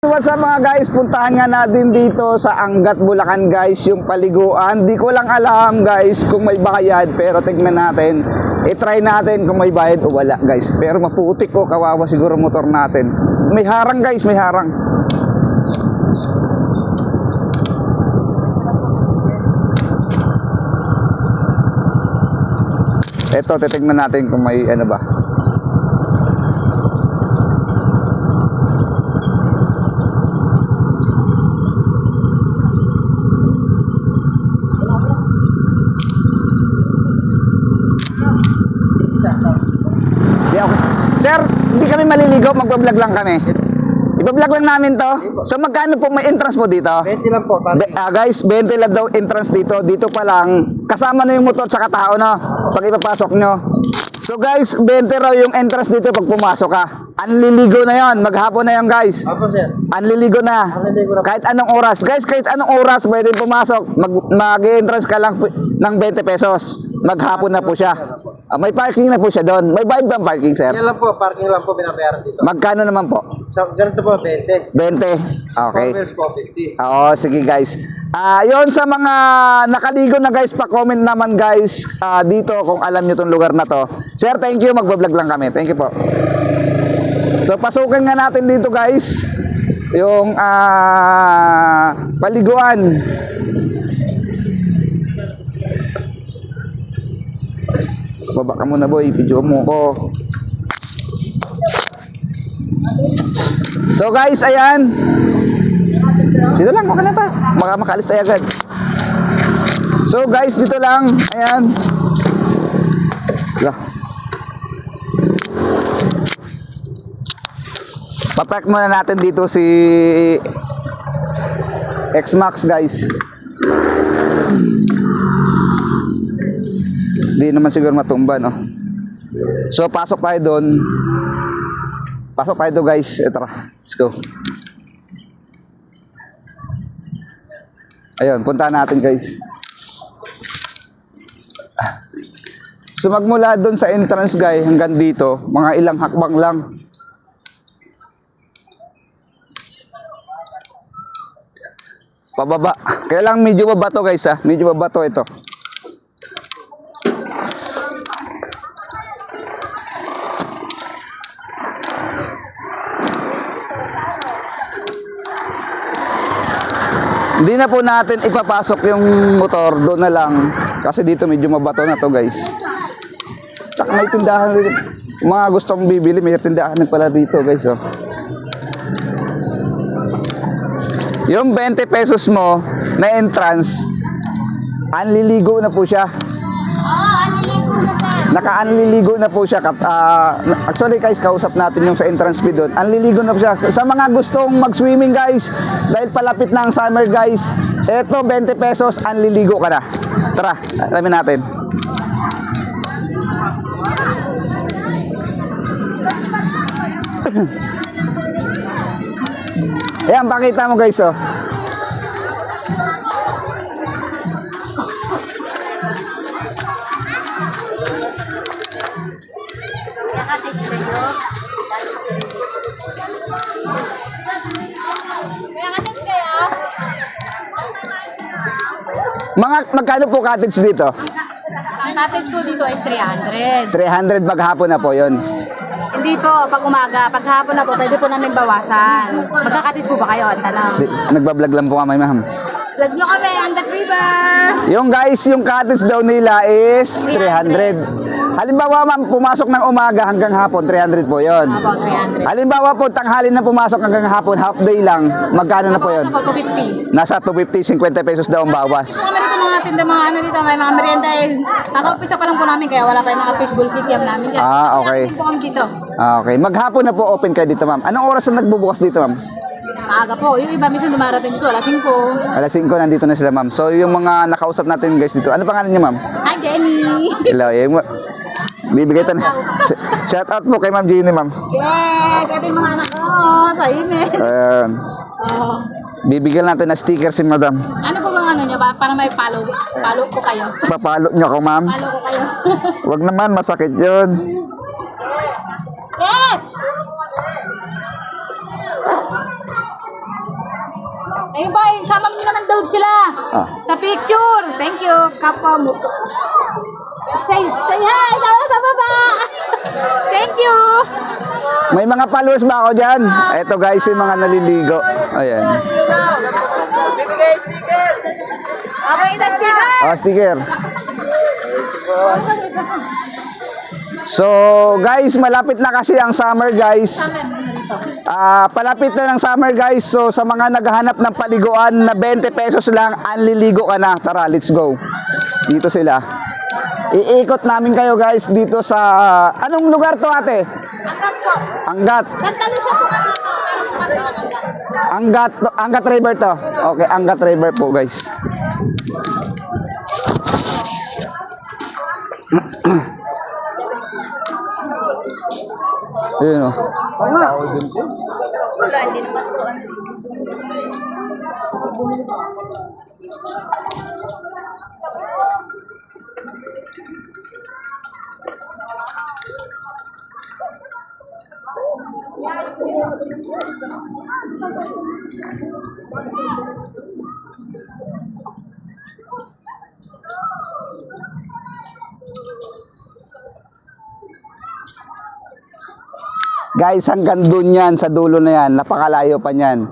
What's up mga guys, puntahan nga natin dito sa Angat, Bulacan guys, yung paliguan. Di ko lang alam guys kung may bayad, pero tignan natin. I-try natin kung may bayad o wala guys. Pero maputik ko, kawawa siguro motor natin. May harang guys, may harang. Ito, titignan natin kung may ano ba. Sir, hindi kami maliligo, magbablog lang kami. Ibablog lang namin to. So magkano po may entrance po dito? 20 lang po. Guys, 20 lang daw entrance dito. Dito pa lang, kasama na yung motor sa tao na pag ipapasok nyo. So guys, 20 raw yung entrance dito pag pumasok ka. Anliligo na yon, maghapon na yon guys. Apo sir. Anliligo na. Anliligo na. Kahit anong oras. Guys, kahit anong oras pwede pumasok. Mag-entrance ka lang ng 20 pesos. Maghapon na po siya. May parking na po siya doon. May bayad bang parking, sir? Yan lang po, parking lang po binabayaran dito. Magkano naman po? So, ganito po, 20. 20. Okay. Converse po, 50. Oo, sige guys. Yon sa mga nakaligo na guys, pa-comment naman guys dito kung alam nyo tong lugar na to. Sir, thank you. Magbablog lang kami. Thank you po. So, pasukan nga natin dito guys. Yung paliguan. Baba ka muna boy, video mo ko. So guys, ayan. Dito lang, okay na ta. Makalis tayo agad. So guys, dito lang. Ayan. Papack muna natin dito si X-Max guys. Hindi naman siguro matumba, no? So, pasok tayo doon. Pasok tayo doon, guys. Tara, let's go. Ayun, puntahan natin, guys. So, magmula doon sa entrance, guys, hanggang dito, mga ilang hakbang lang. Pababa. Kaya lang medyo babato, guys, ha? Medyo babato ito. Hindi na po natin ipapasok yung motor, doon na lang. Kasi dito medyo mabato na to guys. Tsaka may tindahan dito. Mga gustong bibili, may tindahan pala dito guys. Oh. Yung 20 pesos mo na entrance, anliligo na po siya. Naka-anliligo na po siya. Actually guys, kausap natin yung sa entrance fee doon. Anliligo na po siya. Sa mga gustong mag-swimming guys, dahil palapit na ang summer guys, eto 20 pesos, anliligo ka na. Tara, alamin natin. Ayan, pakita mo guys oh. Magkano po cottage dito? Ang cottage po dito is 300. 300 maghapon na po yon. Hindi po, pag umaga, pag hapon na po, pwede po namin bawasan. Magka-cottage po ba kayo? Ang tanong. Nagbablog lang po kami ma'am. Vlog nyo kami, Angat River! Yung guys, yung cottage daw nila is 300. Halimbawa ma'am, pumasok ng umaga hanggang hapon, 300 po yon. About 300. Halimbawa po, tanghali na pumasok hanggang hapon, half day lang, magkano na po yon? Ako, 250. Nasa 250, 50 pesos daw ang bawas. Kami dito mga tinda, mga ano dito, may mga merienda eh. Kaka-umpisa pa lang po namin, kaya wala pa yung mga pitbull kikiam namin dyan. Okay. Kaya po kami dito. Okay, maghapon na po open kayo dito ma'am. Anong oras na nagbubukas dito ma'am? Maaga po. Yung iba minsan dumarating dito, alas 5. Alas 5 nandito na sila ma'am. So yung mga nakausap natin guys dito, ano pangalan niya ma'am? Hi, Jenny! Hello, bibigay tayo. Shout out po kay Ma'am Jenny ma'am. Yes! Ito yung mga anak ko, sa init. Ayan. Oh. Bibigyan natin na sticker si madam. Ano po bang ano nyo ba? Para may follow po kayo. Papalo niyo ako ma'am. Follow ko kayo. Wag naman, masakit yun. Yes! Eh ba, sama mo naman daw sila. Ah. Sa picture. Thank you, kapwa mo. Say hi, sa baba. Thank you. May mga followers ba ako dyan? Ito guys, yung mga naliligo. Ayan. Okay, that's sticker. Oh, sticker. So guys, malapit na kasi ang summer guys. Palapit na ng summer guys. So sa mga naghahanap ng paliguan na 20 pesos lang, anliligo ka na. Tara, let's go. Dito sila. Iikot namin kayo guys dito sa anong lugar to ate? Angkat po. Angat. Kantalo siya po kami. Pero kumanta ng angkat. Angat River to. Okay, Angat River po guys. Ayun o. Wala, hindi naman po. Guys, hanggang dun yan, sa dulo na yan, napakalayo pa yan.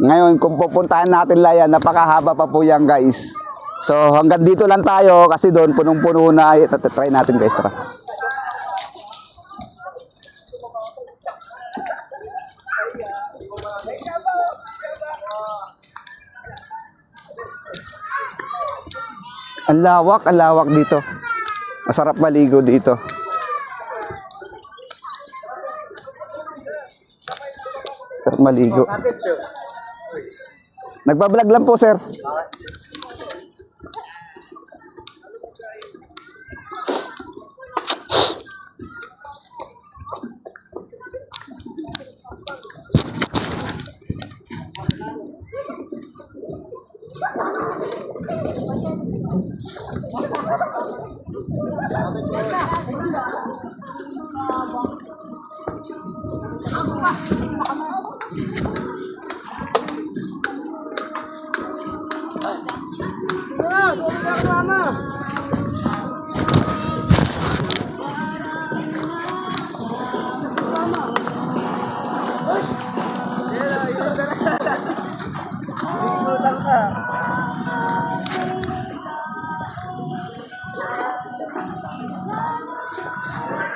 Ngayon, kung pupuntahan natin lang yan, napakahaba pa po yan guys. So, hanggang dito lang tayo, kasi doon, punong-puno na. Try natin guys, tara. Ang lawak dito. Masarap maligo dito. Sarap maligo. Nagbablog lang po, sir.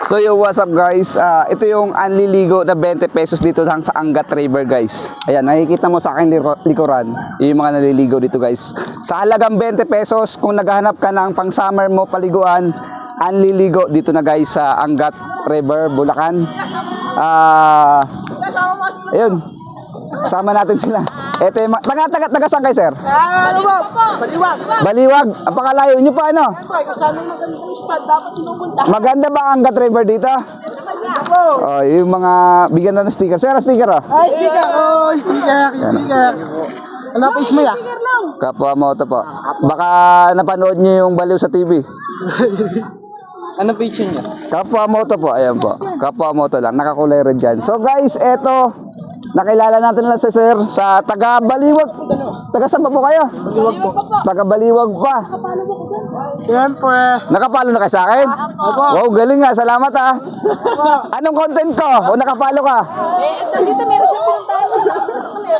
So yo, what's up guys? Ito yung anliligo na 20 pesos dito lang sa Angat River guys. Ayan, nakikita mo sa akin likuran. Yung mga naliligo dito guys. Sa halagang 20 pesos, kung naghahanap ka ng pang summer mo paliguan, anliligo dito na guys sa Angat River, Bulacan. Ayun, sama natin sila. Ito yung taga saan kayo, sir? Baliwag. Baliwag. Ang pakalayo nyo pa, ano? Kasama magandang spot, dapat pinupunta. Maganda ba ang Angat River dito? Oh, yung mga bigyan na ng sticker. Sir, sticker oh. Ay, sticker! Oh, sticker! Ano pa ismo ya? Kapwa Moto po. Baka napanood nyo yung Baliw sa TV. Ano page niya? Kapwa Moto po. Ayan po. Kapwa Moto lang. Nakakulay rin dyan. So guys, eto. Nakilala natin lang si sir sa taga Baliwag. Taga saan pa po kayo? Baliwag po. Taga Baliwag pa. Siyempre. Nakapalo na kayo sa akin? Wow, galing nga. Salamat ha. Anong content ko? O nakapalo ka? Dito meron siyang pinuntahan.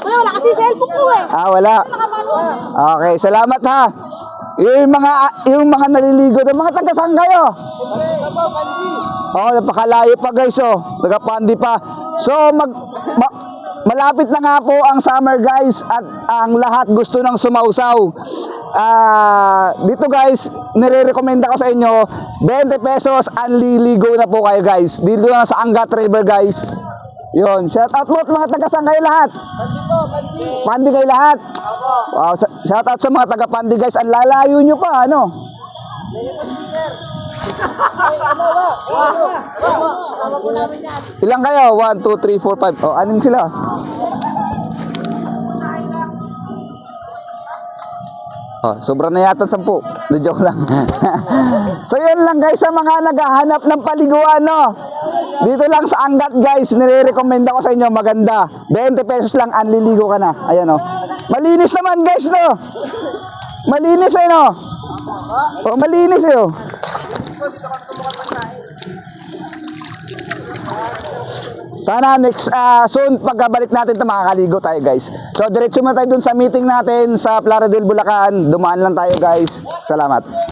Kuya, wala kasi cellphone ko eh. Wala. Okay, salamat ha. Yung mga naliligo, yung mga taga saan kayo? Oh, napakalayo pa guys oh. Taga Pandi pa. So malapit na nga po ang summer guys at ang lahat gusto ng sumausaw. Dito guys, nire-recommenda ko sa inyo 20 pesos anliligo na po kayo guys. Dito na sa Angat River guys. Yun, shout out mo mga taga saan kayo lahat? Pandi po, Pandi. Pandi kayo lahat? Wow, shout out sa mga taga Pandi guys. Ang lalayo nyo pa, ano? Ilang kayo? 1, 2, 3, 4, 5. Oh, anim sila. Oh, sobra na yata 10. The joke lang. So yun lang guys sa mga naghahanap ng paliguan, no? Dito lang sa Angat guys, nire-recommenda ko sa inyo, maganda. 20 pesos lang, anliligo ka na. Ayan oh. Malinis naman guys to. Malinis eh no. Oh, malinis eh oh. Sana next soon pagkabalik natin ito makakaligo tayo guys. So diretso mo tayo dun sa meeting natin sa Plaridel, Bulacan. Dumaan lang tayo guys. Salamat.